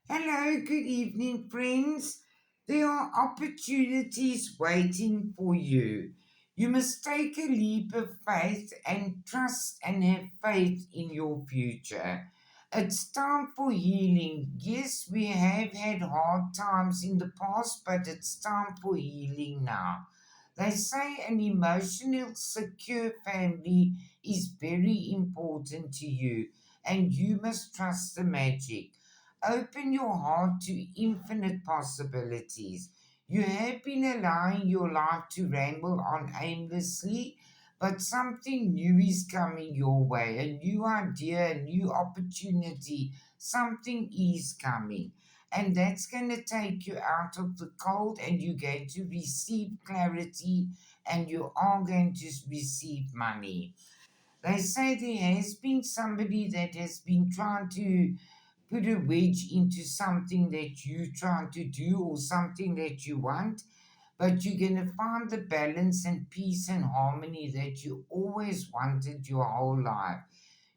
Hello, good evening, friends. There are opportunities waiting for you. You must take a leap of faith and trust and have faith in your future. It's time for healing. Yes, we have had hard times in the past, but it's time for healing now. They say an emotional, secure family is very important to you, and you must trust the magic. Open your heart to infinite possibilities. You have been allowing your life to ramble on aimlessly, but something new is coming your way, a new idea, a new opportunity. Something is coming. And that's going to take you out of the cold, and you're going to receive clarity, and you are going to receive money. They say there has been somebody that has been trying to put a wedge into something that you're trying to do or something that you want, but you're going to find the balance and peace and harmony that you always wanted your whole life.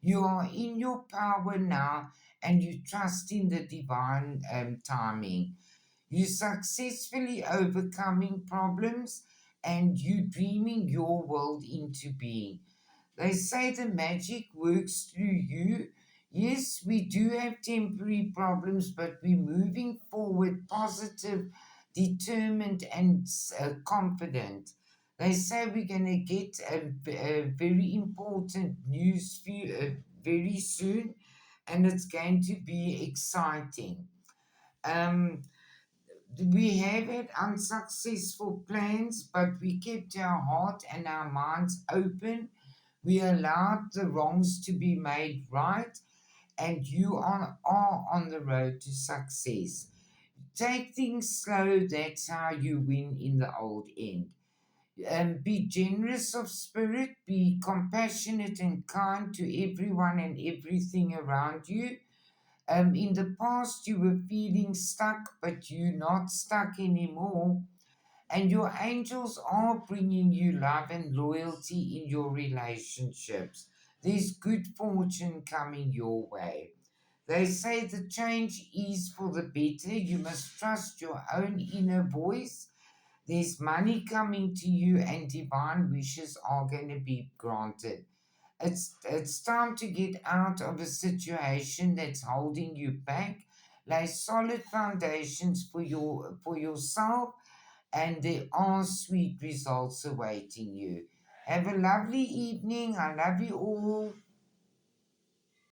You are in your power now, and you trust in the divine timing. You successfully overcoming problems, and you dreaming your world into being. They say the magic works through you. Yes, we do have temporary problems, but we're moving forward positive, determined, and confident. They say we're going to get a very important news very soon, and it's going to be exciting. Um, we have had unsuccessful plans, but we kept our heart and our minds open. We allowed the wrongs to be made right, and are on the road to success. Take things slow, that's how you win in the old end. Be generous of spirit, be compassionate and kind to everyone and everything around you. In the past, you were feeling stuck, but you're not stuck anymore. And your angels are bringing you love and loyalty in your relationships. There's good fortune coming your way. They say the change is for the better. You must trust your own inner voice. There's money coming to you, and divine wishes are going to be granted. It's time to get out of a situation that's holding you back. Lay solid foundations for yourself, and there are sweet results awaiting you. Have a lovely evening. I love you all.